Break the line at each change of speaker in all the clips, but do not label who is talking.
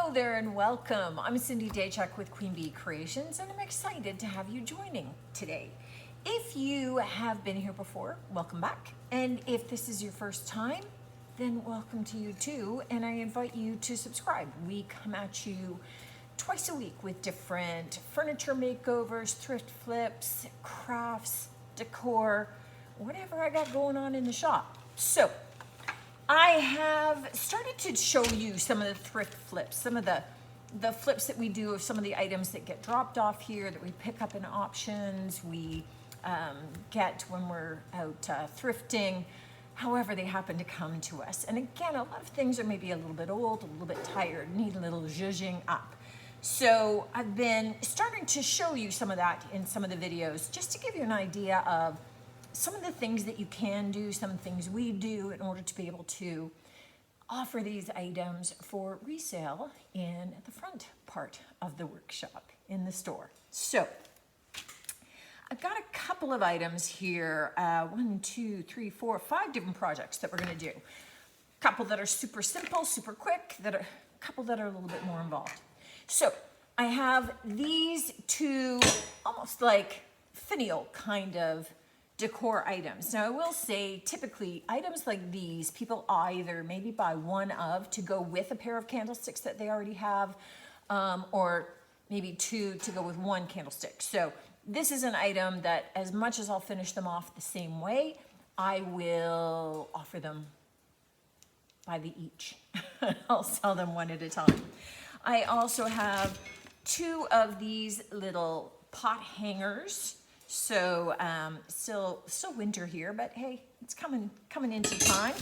Hello there and welcome. I'm Cindy Daychuk with Queen Bee Creations and I'm excited to have you joining today. If you have been here before, welcome back. And if this is your first time, then welcome to you too. And I invite you to subscribe. We come at you twice a week with different furniture makeovers, thrift flips, crafts, decor, whatever I got going on in the shop. So I have started to show you some of the thrift flips, some of the flips that we do of some of the items that get dropped off here that we pick up in options, we get when we're out thrifting, however they happen to come to us. And again, a lot of things are maybe a little bit old, a little bit tired, need a little zhuzhing up. So I've been starting to show you some of that in some of the videos, just to give you an idea of some of the things that you can do, some things we do in order to be able to offer these items for resale in the front part of the workshop in the store. So I've got a couple of items here, 1, 2, 3, 4, 5 different projects that we're gonna do. A couple that are super simple, super quick, a couple that are a little bit more involved. So I have these two almost like finial kind of decor items. Now I will say typically items like these, people either maybe buy one of to go with a pair of candlesticks that they already have, or maybe two to go with one candlestick. So this is an item that as much as I'll finish them off the same way, I will offer them by the each. I'll sell them one at a time. I also have two of these little pot hangers. So still winter here, but hey, it's coming into time.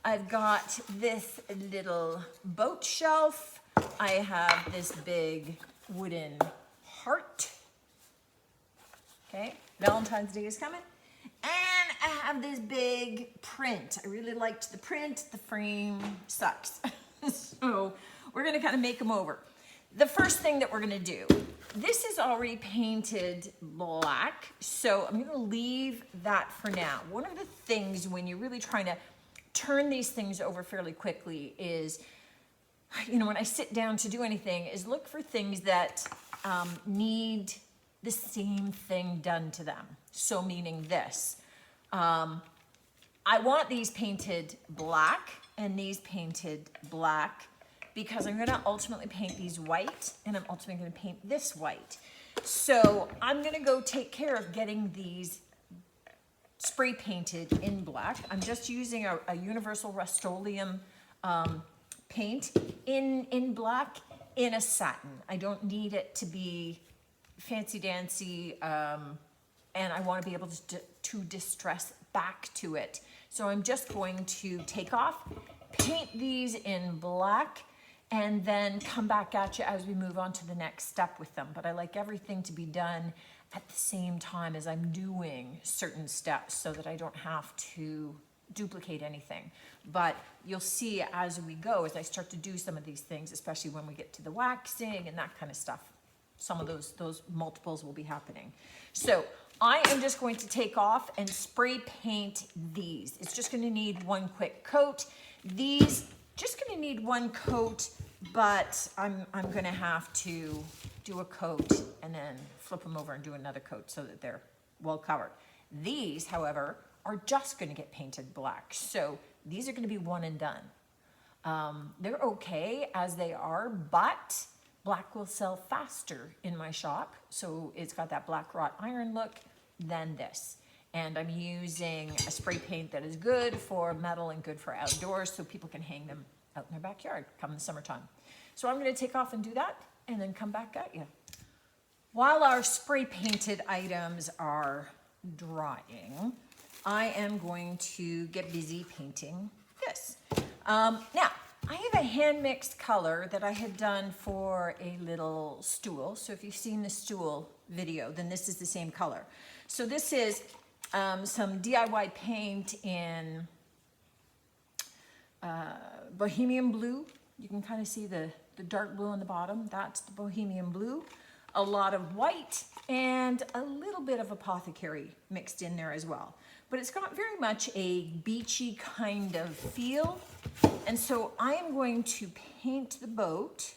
I've got this little boat shelf. I have this big wooden heart. Okay, Valentine's Day is coming. And I have this big print. I really liked the print. The frame sucks. So we're gonna kind of make them over. The first thing that we're gonna do, this is already painted black, so I'm gonna leave that for now. One of the things when you're really trying to turn these things over fairly quickly is, you know, when I sit down to do anything, is look for things that need the same thing done to them. So meaning this, I want these painted black and these painted black, because I'm gonna ultimately paint these white and I'm ultimately gonna paint this white. So I'm gonna go take care of getting these spray painted in black. I'm just using a universal Rust-Oleum paint in black in a satin. I don't need it to be fancy dancy, and I wanna be able to distress back to it. So I'm just going to take off, paint these in black, and then come back at you as we move on to the next step with them. But I like everything to be done at the same time as I'm doing certain steps so that I don't have to duplicate anything. But you'll see as we go, as I start to do some of these things, especially when we get to the waxing and that kind of stuff, some of those multiples will be happening. So I am just going to take off and spray paint these. It's just gonna need one quick coat. These just gonna need one coat, but I'm gonna have to do a coat and then flip them over and do another coat so that they're well covered. These, however, are just gonna get painted black. So these are gonna be one and done. They're okay as they are, but black will sell faster in my shop. So it's got that black wrought iron look than this. And I'm using a spray paint that is good for metal and good for outdoors so people can hang them out in their backyard come the summertime. So I'm gonna take off and do that and then come back at you. While our spray painted items are drying, I am going to get busy painting this. Now, I have a hand mixed color that I had done for a little stool. So if you've seen the stool video, then this is the same color. So this is some DIY paint in Bohemian blue. You can kind of see the dark blue on the bottom. That's the Bohemian blue. A lot of white and a little bit of apothecary mixed in there as well. But it's got very much a beachy kind of feel. And so I am going to paint the boat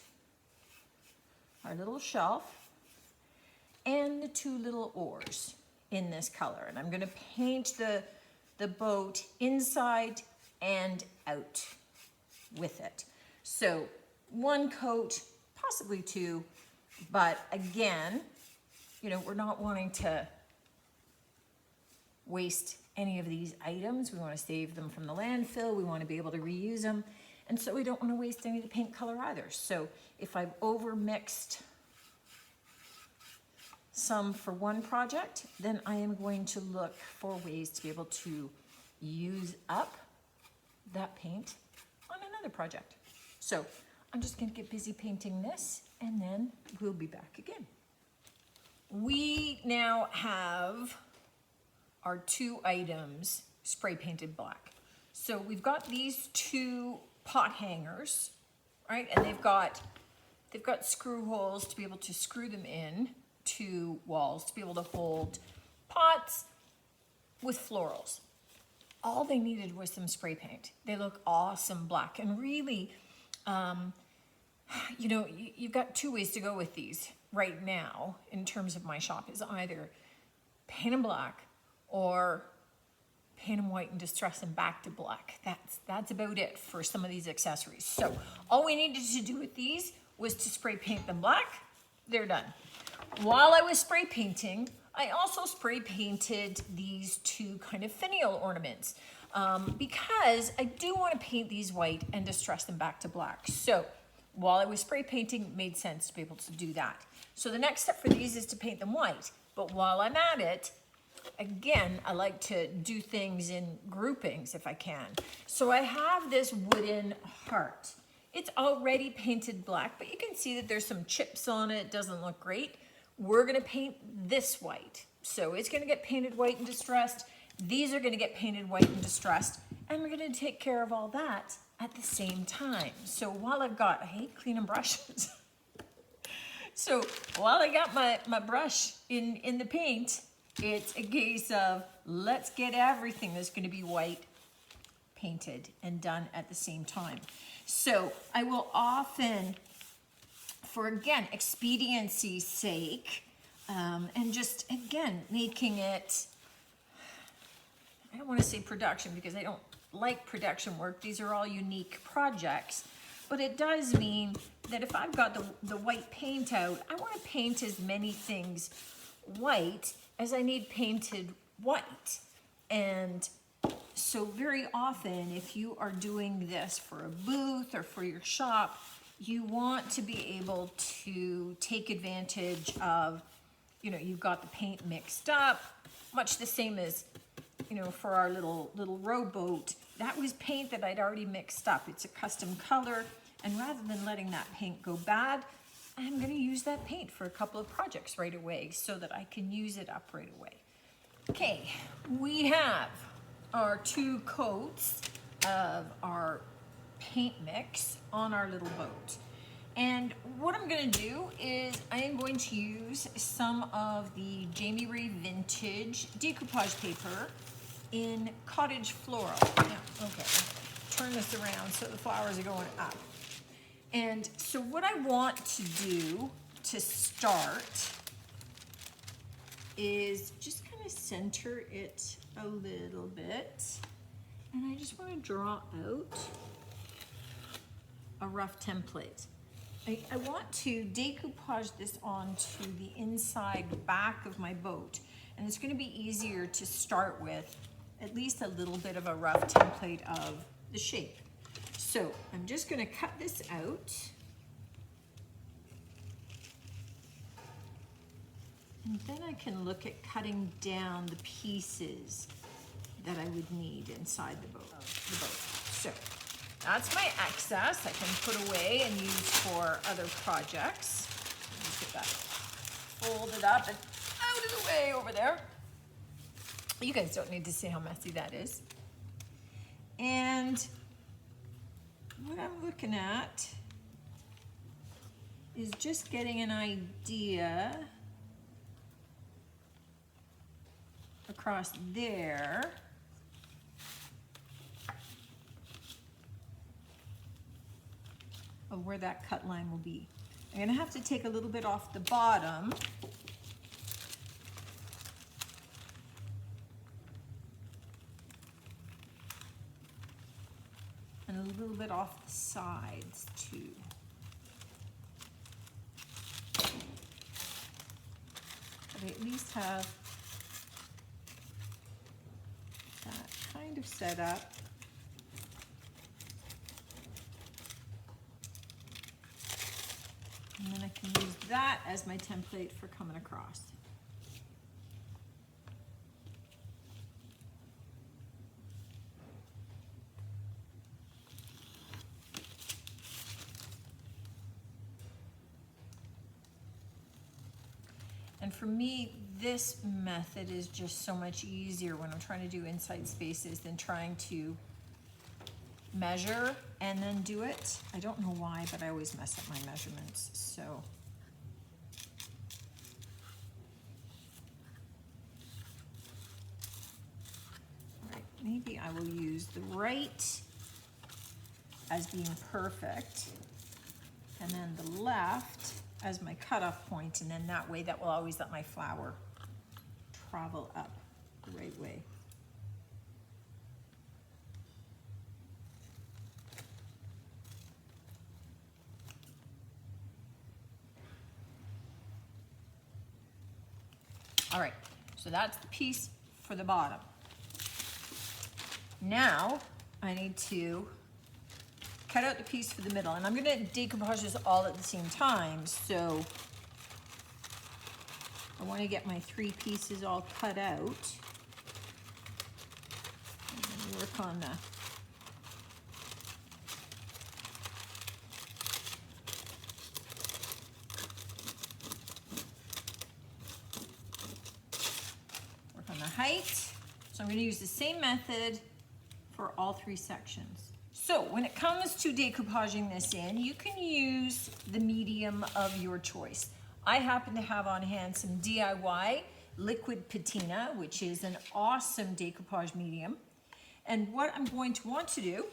our little shelf, and the two little oars in this color. And I'm gonna paint the boat inside and out with it. So one coat, possibly two, but again, you know, we're not wanting to waste any of these items. We want to save them from the landfill. We want to be able to reuse them. And so we don't want to waste any of the paint color either. So if I've over mixed some for one project, then I am going to look for ways to be able to use up that paint on another project. So I'm just going to get busy painting this, and then we'll be back again. We now have our two items spray painted black. So we've got these two pot hangers, right? And they've got screw holes to be able to screw them in to walls to be able to hold pots with florals. All they needed was some spray paint. They look awesome black. And really, you know, you've got two ways to go with these right now in terms of my shop, is either paint them black or paint them white and distress them back to black. That's about it for some of these accessories. So all we needed to do with these was to spray paint them black. They're done. While I was spray painting, I also spray painted these two kind of finial ornaments because I do want to paint these white and distress them back to black. So while I was spray painting, it made sense to be able to do that. So the next step for these is to paint them white. But while I'm at it, again, I like to do things in groupings if I can. So I have this wooden heart. It's already painted black, but you can see that there's some chips on it. It doesn't look great. We're gonna paint this white. So it's gonna get painted white and distressed. These are gonna get painted white and distressed. And we're gonna take care of all that at the same time. So while I've got, I hate cleaning brushes. So while I got my brush in the paint, it's a case of let's get everything that's gonna be white painted and done at the same time. So I will often, for again, expediency's sake, and just again, making it, I don't wanna say production because I don't like production work. These are all unique projects, but it does mean that if I've got the white paint out, I wanna paint as many things white as I need painted white. And so very often, if you are doing this for a booth or for your shop, you want to be able to take advantage of, you know, you've got the paint mixed up, much the same as, you know, for our little rowboat, that was paint that I'd already mixed up. It's a custom color, and rather than letting that paint go bad, I'm gonna use that paint for a couple of projects right away so that I can use it up right away. Okay, we have our two coats of our paint mix on our little boat. And what I'm gonna do is I am going to use some of the Jamie Ray Vintage decoupage paper in cottage floral. Now, okay, turn this around so the flowers are going up. And so what I want to do to start is just kind of center it a little bit. And I just want to draw out a rough template. I want to decoupage this onto the inside back of my boat. And it's going to be easier to start with at least a little bit of a rough template of the shape. So I'm just going to cut this out. And then I can look at cutting down the pieces that I would need inside the boat. So that's my excess I can put away and use for other projects. Just get that folded up and out of the way over there. You guys don't need to see how messy that is. And what I'm looking at is just getting an idea across there of where that cut line will be. I'm gonna have to take a little bit off the bottom. And a little bit off the sides too. But I at least have that kind of set up. And then I can use that as my template for coming across. And for me, this method is just so much easier when I'm trying to do inside spaces than trying to measure and then do it. I don't know why, but I always mess up my measurements, so. All right, maybe I will use the right as being perfect, and then the left as my cutoff point, and then that way that will always let my flower travel up the right way. All right, so that's the piece for the bottom. Now I need to cut out the piece for the middle, and I'm gonna decoupage this all at the same time, so I wanna get my 3 pieces all cut out. And then work on the height. So I'm going to use the same method for all 3 sections. So when it comes to decoupaging this in, you can use the medium of your choice. I happen to have on hand some DIY liquid patina, which is an awesome decoupage medium. And what I'm going to want to do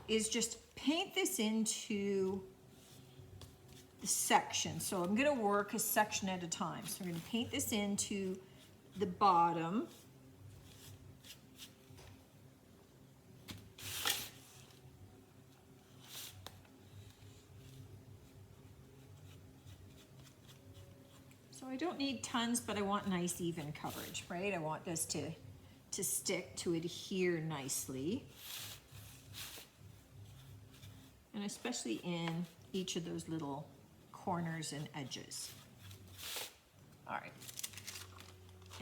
is just paint this into the section. So I'm going to work a section at a time. So we're going to paint this into the bottom. So I don't need tons, but I want nice even coverage, right? I want this to stick, to adhere nicely. And especially in each of those little corners and edges. All right.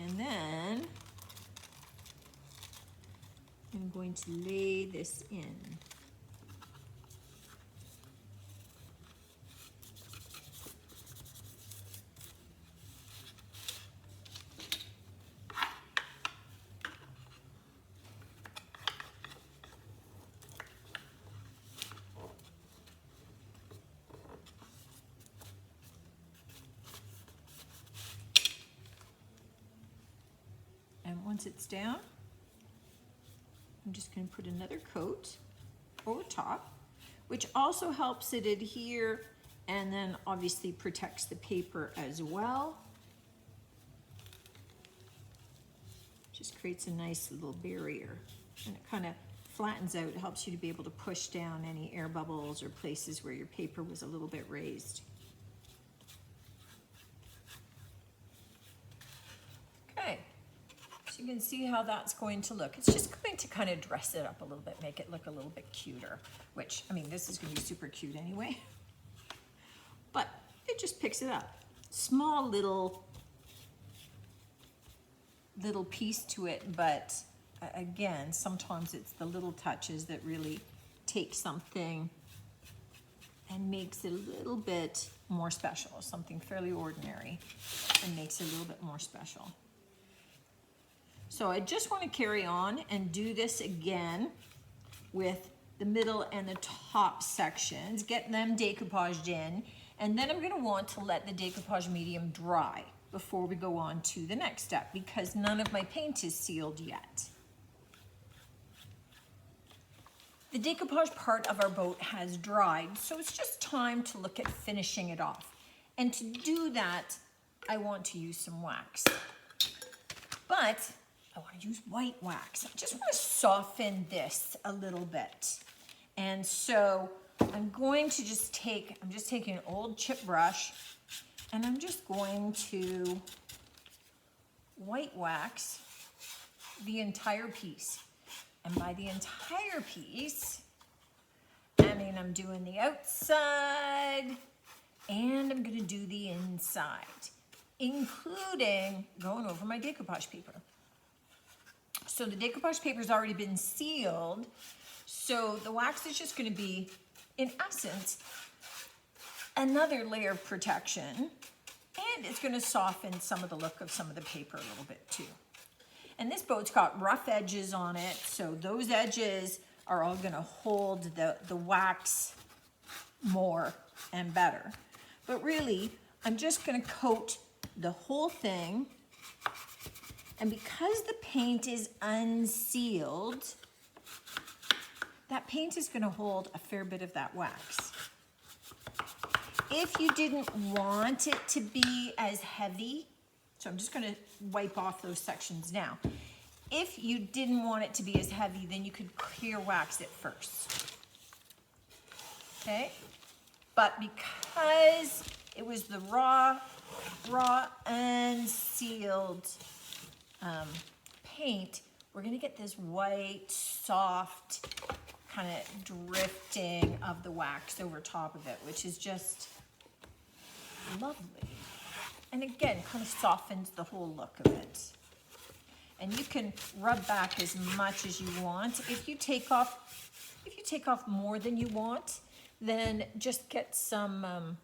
And then I'm going to lay this in. Once it's down, I'm just going to put another coat over top, which also helps it adhere and then obviously protects the paper as well. Just creates a nice little barrier, and it kind of flattens out. It helps you to be able to push down any air bubbles or places where your paper was a little bit raised. Okay. You can see how that's going to look. It's just going to kind of dress it up a little bit, make it look a little bit cuter, which, I mean, this is going to be super cute anyway. But it just picks it up. Small little piece to it, but again, sometimes it's the little touches that really take something and makes it a little bit more special. Something fairly ordinary and makes it a little bit more special. So I just want to carry on and do this again with the middle and the top sections, get them decoupaged in, and then I'm going to want to let the decoupage medium dry before we go on to the next step, because none of my paint is sealed yet. The decoupage part of our boat has dried, so it's just time to look at finishing it off. And to do that, I want to use some wax. But I want to use white wax. I just want to soften this a little bit. And so I'm going to I'm just taking an old chip brush, and I'm just going to white wax the entire piece. And by the entire piece, I mean I'm doing the outside and I'm gonna do the inside, including going over my decoupage paper. So the decoupage paper's already been sealed, so the wax is just gonna be, in essence, another layer of protection, and it's gonna soften some of the look of some of the paper a little bit too. And this boat's got rough edges on it, so those edges are all gonna hold the wax more and better. But really, I'm just gonna coat the whole thing, and because the paint is unsealed, that paint is gonna hold a fair bit of that wax. If you didn't want it to be as heavy, so I'm just gonna wipe off those sections now. If you didn't want it to be as heavy, then you could clear wax it first, okay? But because it was the raw unsealed paint, we're gonna get this white, soft, kind of drifting of the wax over top of it, which is just lovely. And again, kind of softens the whole look of it. And you can rub back as much as you want. If you take off more than you want, then just get some,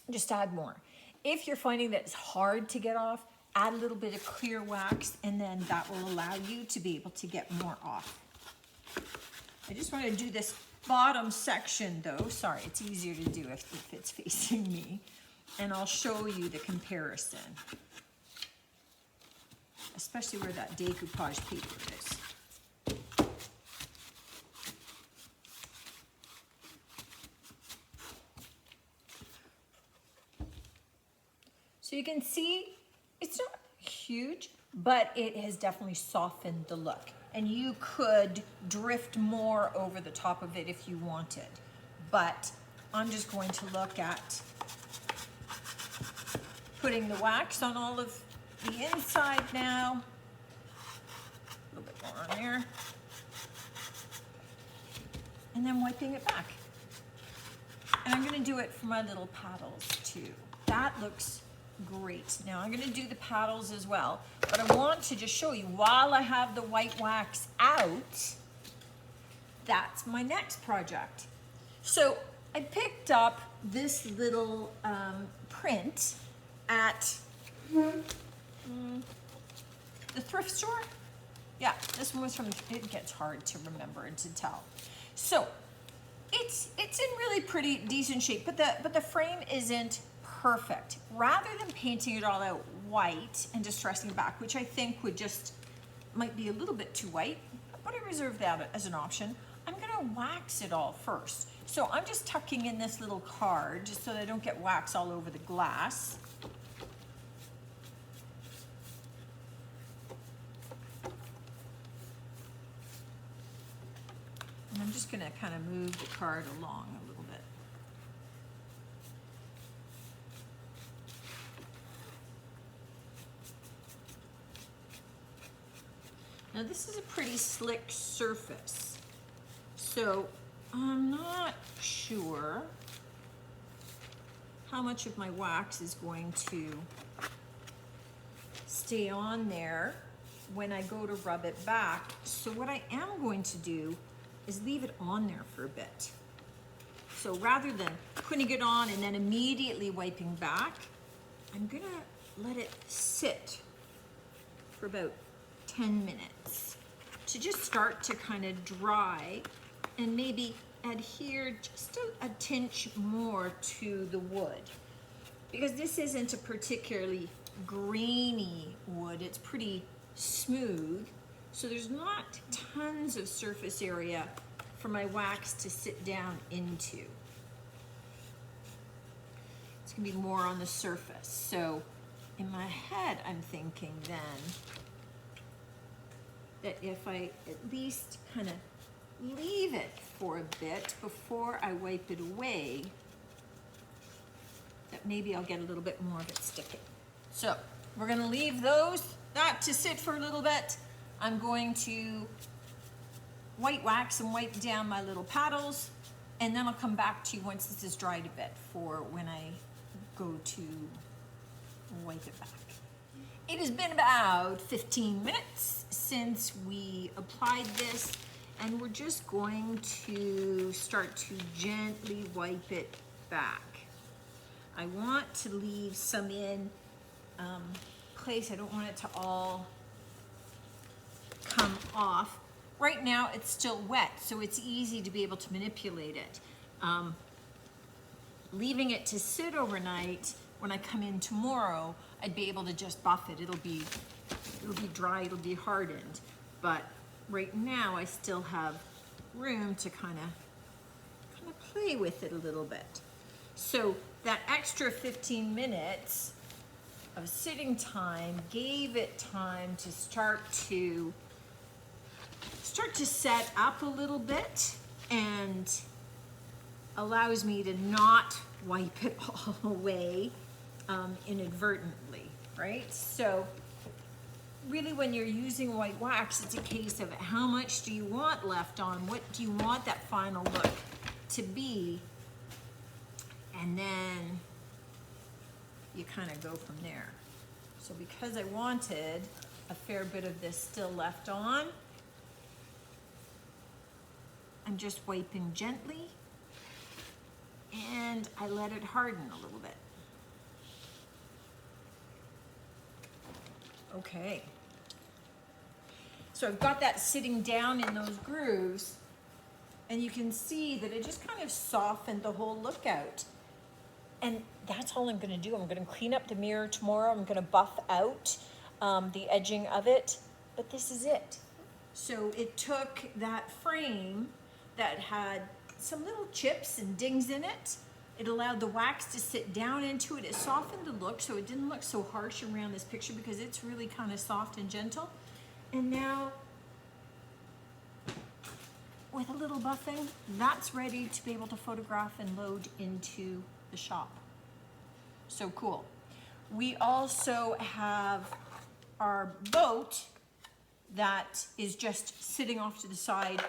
just add more. If you're finding that it's hard to get off, add a little bit of clear wax, and then that will allow you to be able to get more off. I just want to do this bottom section though. Sorry, it's easier to do if it's facing me. And I'll show you the comparison, especially where that decoupage paper is. So you can see it's not huge, but it has definitely softened the look. And you could drift more over the top of it if you wanted. But I'm just going to look at putting the wax on all of the inside now. A little bit more on there. And then wiping it back. And I'm gonna do it for my little paddles too. That looks great. Now I'm gonna do the paddles as well, but I want to just show you while I have the white wax out, that's my next project. So I picked up this little print at the thrift store. Yeah, this one was from, it gets hard to remember and to tell. So it's in really pretty decent shape, but the frame isn't perfect. Rather than painting it all out white and distressing back, which I think might be a little bit too white, but I reserve that as an option, I'm gonna wax it all first. So I'm just tucking in this little card just so that I don't get wax all over the glass. And I'm just gonna kind of move the card along a little bit. Now this is a pretty slick surface, so I'm not sure how much of my wax is going to stay on there when I go to rub it back. So what I am going to do is leave it on there for a bit. So rather than putting it on and then immediately wiping back, I'm gonna let it sit for about 10 minutes to just start to kind of dry and maybe adhere just a tinge more to the wood. Because this isn't a particularly grainy wood, it's pretty smooth. So there's not tons of surface area for my wax to sit down into. It's gonna be more on the surface. So in my head, I'm thinking then that if I at least kind of leave it for a bit before I wipe it away, that maybe I'll get a little bit more of it sticking. So we're gonna leave that to sit for a little bit. I'm going to white wax and wipe down my little paddles, and then I'll come back to you once this is dried a bit for when I go to wipe it back. It has been about 15 minutes since we applied this, and we're just going to start to gently wipe it back. I want to leave some in place. I don't want it to all come off. Right now it's still wet, so it's easy to be able to manipulate it. Leaving it to sit overnight, when I come in tomorrow, I'd be able to just buff it. It'll be dry, it'll be hardened. But right now I still have room to kind of play with it a little bit. So that extra 15 minutes of sitting time gave it time to start to set up a little bit, and allows me to not wipe it all away inadvertently, right? So really, when you're using white wax, it's a case of how much do you want left on? What do you want that final look to be? And then you kind of go from there. So because I wanted a fair bit of this still left on, I'm just wiping gently, and I let it harden a little bit. Okay. So I've got that sitting down in those grooves, and you can see that it just kind of softened the whole look out. And that's all I'm gonna do. I'm gonna clean up the mirror tomorrow. I'm gonna buff out the edging of it, but this is it. So it took that frame that had some little chips and dings in it. It allowed the wax to sit down into it. It softened the look, so it didn't look so harsh around this picture because it's really kind of soft and gentle. And now, with a little buffing, that's ready to be able to photograph and load into the shop. So cool. We also have our boat that is just sitting off to the side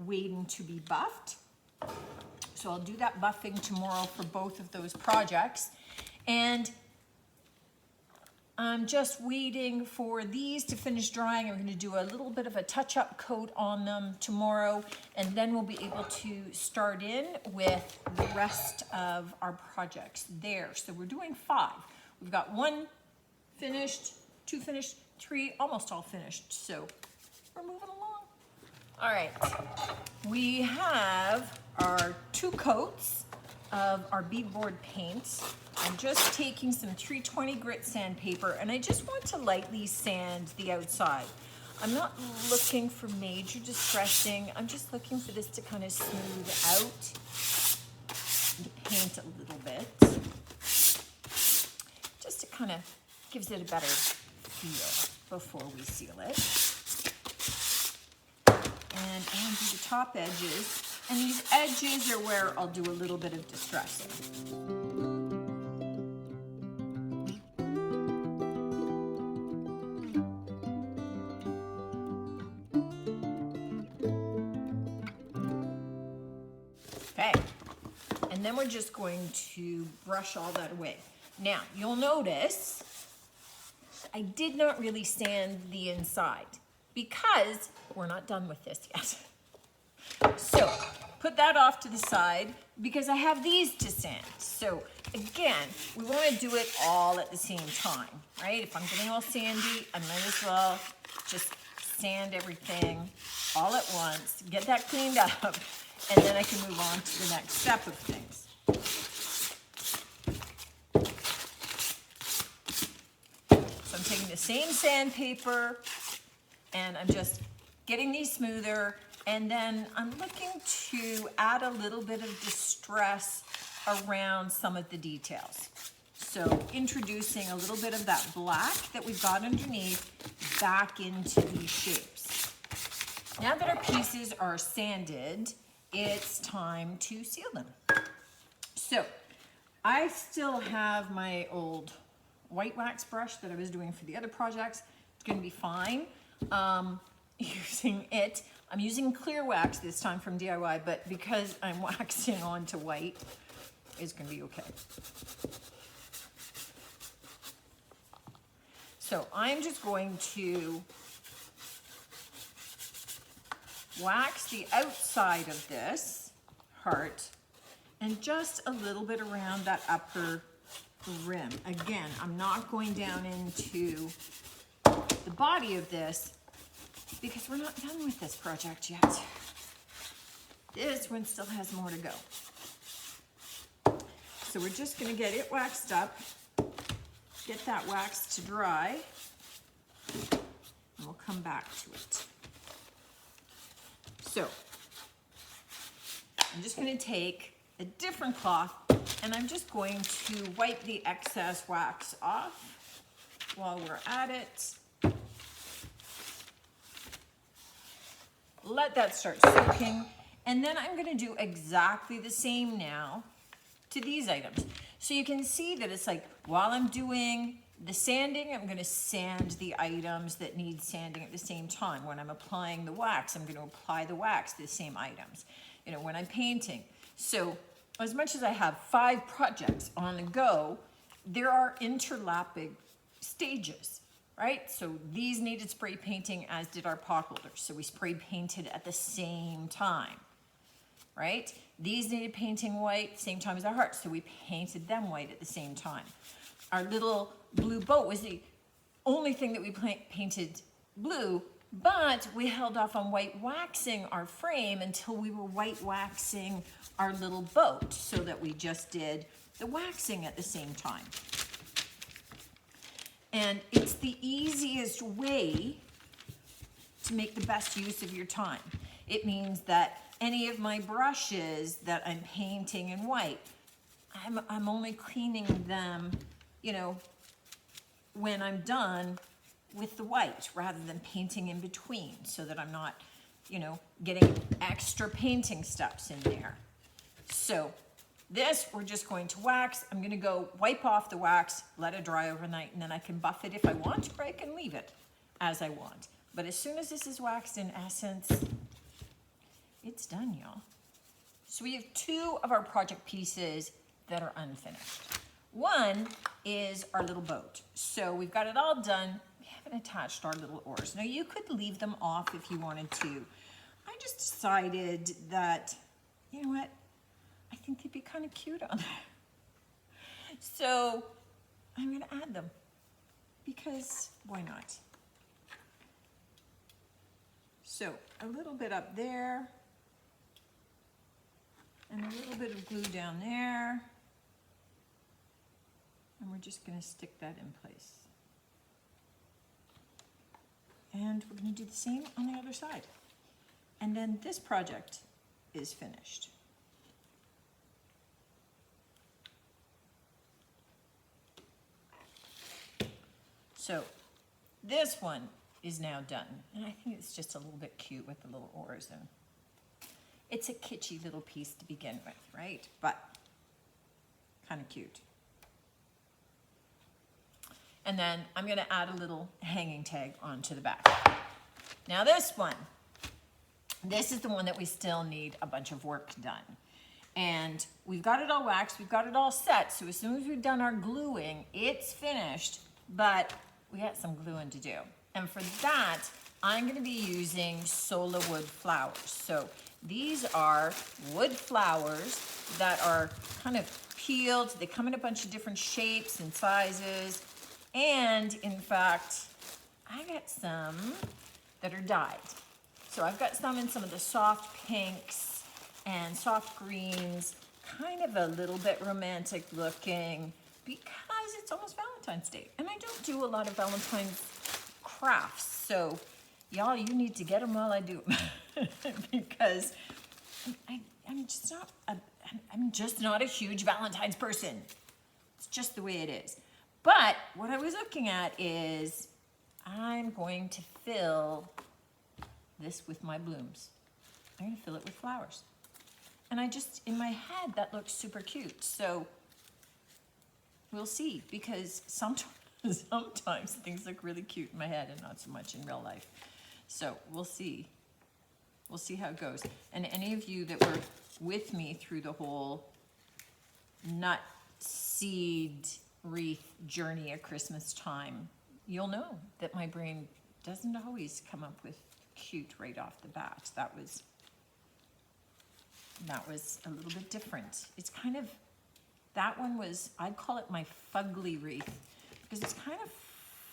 waiting to be buffed. So I'll do that buffing tomorrow for both of those projects. And I'm just waiting for these to finish drying. I'm going to do a little bit of a touch-up coat on them tomorrow, and then we'll be able to start in with the rest of our projects there. So we're doing 5. We've got 1 finished, 2 finished, 3 almost all finished. So we're moving along. All right, we have our 2 coats of our beadboard paint. I'm just taking some 320 grit sandpaper, and I just want to lightly sand the outside. I'm not looking for major distressing. I'm just looking for this to kind of smooth out the paint a little bit. Just to kind of gives it a better feel before we seal it. And I'm going to do the top edges. And these edges are where I'll do a little bit of distressing. Okay, and then we're just going to brush all that away. Now, you'll notice I did not really sand the inside because we're not done with this yet. So put that off to the side because I have these to sand. So again, we want to do it all at the same time, right? If I'm getting all sandy, I might as well just sand everything all at once, get that cleaned up, and then I can move on to the next step of things. So I'm taking the same sandpaper and I'm just getting these smoother And then I'm looking to add a little bit of distress around some of the details. So introducing a little bit of that black that we've got underneath back into these shapes. Now that our pieces are sanded, it's time to seal them. So I still have my old white wax brush that I was doing for the other projects. It's gonna be fine using it. I'm using clear wax this time from DIY, but because I'm waxing onto white, it's gonna be okay. So I'm just going to wax the outside of this heart and just a little bit around that upper rim. Again, I'm not going down into the body of this because we're not done with this project yet. This one still has more to go. So we're just gonna get it waxed up, get that wax to dry, and we'll come back to it. So I'm just gonna take a different cloth and I'm just going to wipe the excess wax off while we're at it. Let that start soaking. And then I'm gonna do exactly the same now to these items. So you can see that it's like, while I'm doing the sanding, I'm gonna sand the items that need sanding at the same time. When I'm applying the wax, I'm gonna apply the wax to the same items. You know, when I'm painting. So as much as I have 5 projects on the go, there are interlapping stages, right? So these needed spray painting, as did our pot holders. So we spray painted at the same time, right? These needed painting white, same time as our hearts. So we painted them white at the same time. Our little blue boat was the only thing that we painted blue, but we held off on white waxing our frame until we were white waxing our little boat, so that we just did the waxing at the same time. And it's the easiest way to make the best use of your time. It means that any of my brushes that I'm painting in white, I'm only cleaning them, you know, when I'm done with the white, rather than painting in between, so that I'm not, you know, getting extra painting steps in there. So this, we're just going to wax. I'm gonna go wipe off the wax, let it dry overnight, and then I can buff it if I want, or I can leave it as I want. But as soon as this is waxed, in essence, it's done, y'all. So we have 2 of our project pieces that are unfinished. One is our little boat. So we've got it all done. We haven't attached our little oars. Now you could leave them off if you wanted to. I just decided that, you know what? I think they'd be kind of cute on there. So I'm gonna add them because why not? So a little bit up there and a little bit of glue down there. And we're just gonna stick that in place. And we're gonna do the same on the other side. And then this project is finished. So this one is now done. And I think it's just a little bit cute with the little oars. And it's a kitschy little piece to begin with, right? But kind of cute. And then I'm gonna add a little hanging tag onto the back. Now this one, this is the one that we still need a bunch of work done. And we've got it all waxed, we've got it all set. So as soon as we've done our gluing, it's finished, but we got some gluing to do. And for that, I'm gonna be using Sola wood flowers. So these are wood flowers that are kind of peeled. They come in a bunch of different shapes and sizes. And in fact, I got some that are dyed. So I've got some in some of the soft pinks and soft greens, kind of a little bit romantic looking, because it's almost Valentine's Day. And I don't do a lot of Valentine's crafts. So y'all, you need to get them while I do them. because I'm just not a huge Valentine's person. It's just the way it is. But what I was looking at is I'm going to fill this with my blooms. I'm gonna fill it with flowers. And in my head, that looks super cute. So we'll see, because sometimes things look really cute in my head and not so much in real life. So we'll see. We'll see how it goes. And any of you that were with me through the whole nut seed wreath journey at Christmas time, you'll know that my brain doesn't always come up with cute right off the bat. That was a little bit different. It's kind of, that one was, I'd call it my fugly wreath, because it's kind of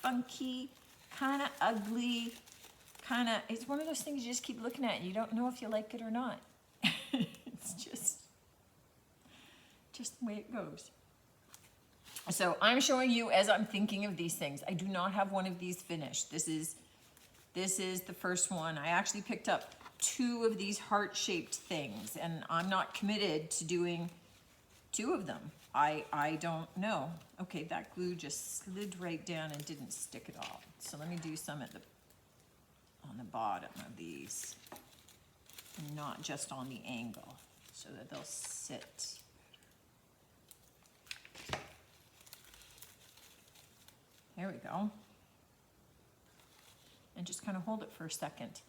funky, kind of ugly, it's one of those things you just keep looking at and you don't know if you like it or not. It's just the way it goes. So I'm showing you as I'm thinking of these things. I do not have one of these finished. This is the first one. I actually picked up 2 of these heart-shaped things, and I'm not committed to doing 2 of them. I don't know. Okay, that glue just slid right down and didn't stick at all. So let me do some on the bottom of these, and not just on the angle, so that they'll sit. There we go. And just kind of hold it for a second.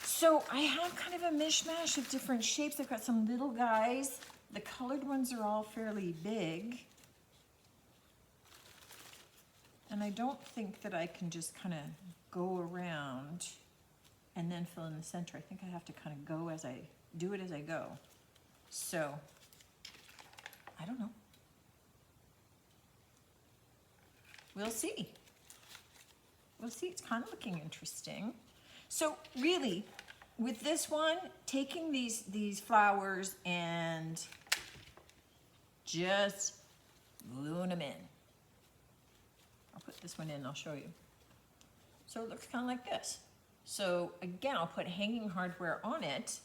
So I have kind of a mishmash of different shapes. I've got some little guys. The colored ones are all fairly big. And I don't think that I can just kind of go around and then fill in the center. I think I have to kind of do it as I go. So, I don't know. We'll see. We'll see. It's kind of looking interesting. So really, with this one, taking these flowers and just gluing them in. I'll put this one in, I'll show you. So it looks kind of like this. So again, I'll put hanging hardware on it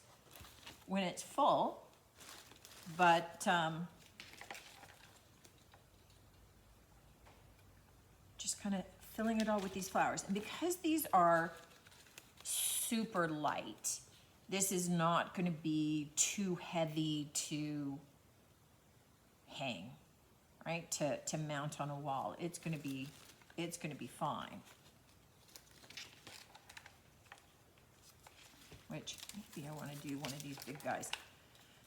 when it's full, but just kind of filling it all with these flowers. And because these are super light, this is not going to be too heavy to hang, right? To mount on a wall. It's going to be fine. Which maybe I want to do one of these big guys.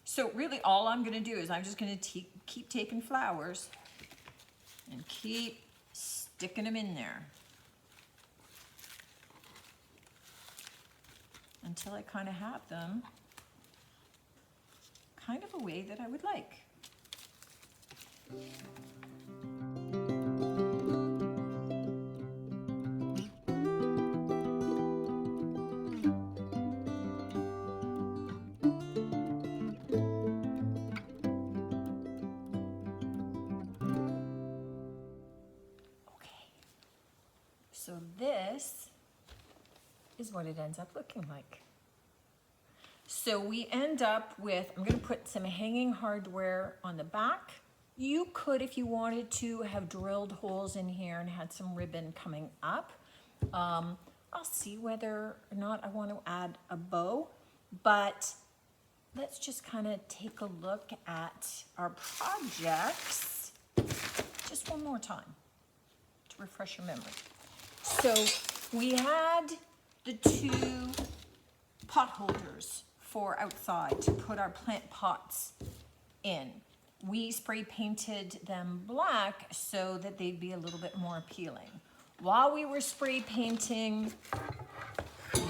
So really all I'm going to do is I'm just going to keep taking flowers and keep sticking them in there until I kind of have them kind of a way that I would like. So this is what it ends up looking like. So we end up with, I'm going to put some hanging hardware on the back. You could, if you wanted to, have drilled holes in here and had some ribbon coming up. I'll see whether or not I want to add a bow, but let's just kind of take a look at our projects just one more time to refresh your memory. So we had the 2 pot holders for outside to put our plant pots in. We spray painted them black so that they'd be a little bit more appealing. While we were spray painting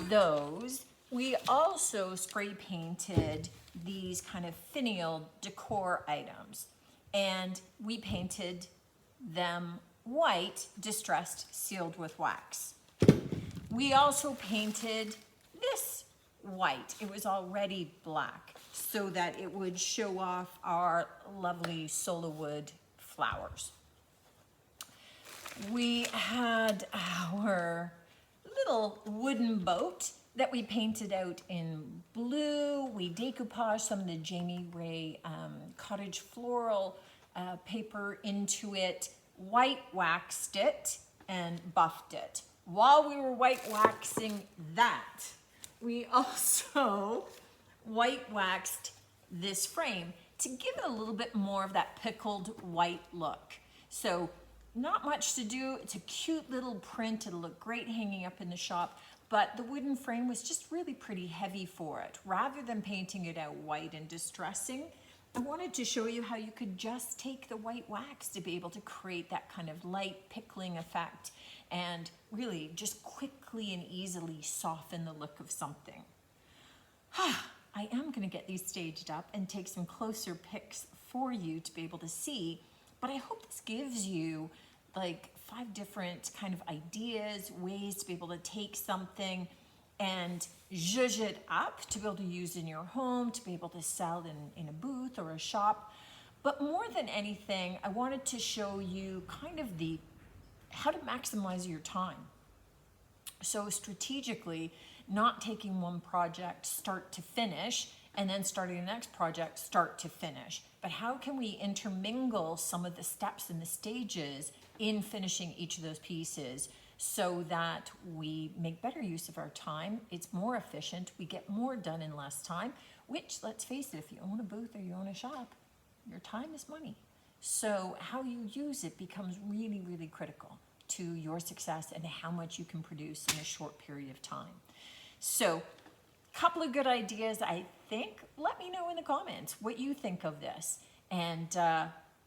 those, we also spray painted these kind of finial decor items, and we painted them white, distressed, sealed with wax. We also painted this white. It was already black so that it would show off our lovely solo wood flowers. We had our little wooden boat that we painted out in blue. We decoupaged some of the Jamie Ray cottage floral paper into it, white waxed it, and buffed it. While we were white waxing that, we also white waxed this frame to give it a little bit more of that pickled white look. So not much to do. It's a cute little print. It'll look great hanging up in the shop, but the wooden frame was just really pretty heavy for it. Rather than painting it out white and distressing, I wanted to show you how you could just take the white wax to be able to create that kind of light pickling effect and really just quickly and easily soften the look of something. I am going to get these staged up and take some closer pics for you to be able to see, but I hope this gives you like 5 different kind of ideas, ways to be able to take something and zhuzh it up to be able to use in your home, to be able to sell in a booth or a shop. But more than anything, I wanted to show you kind of how to maximize your time. So strategically, not taking one project start to finish and then starting the next project start to finish, but how can we intermingle some of the steps and the stages in finishing each of those pieces so that we make better use of our time, it's more efficient, we get more done in less time, which, let's face it, if you own a booth or you own a shop, your time is money. So how you use it becomes really, really critical to your success and how much you can produce in a short period of time. So a couple of good ideas, I think. Let me know in the comments what you think of this and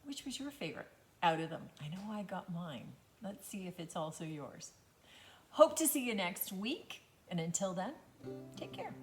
which was your favorite out of them. I know I got mine. Let's see if it's also yours. Hope to see you next week. And until then, take care.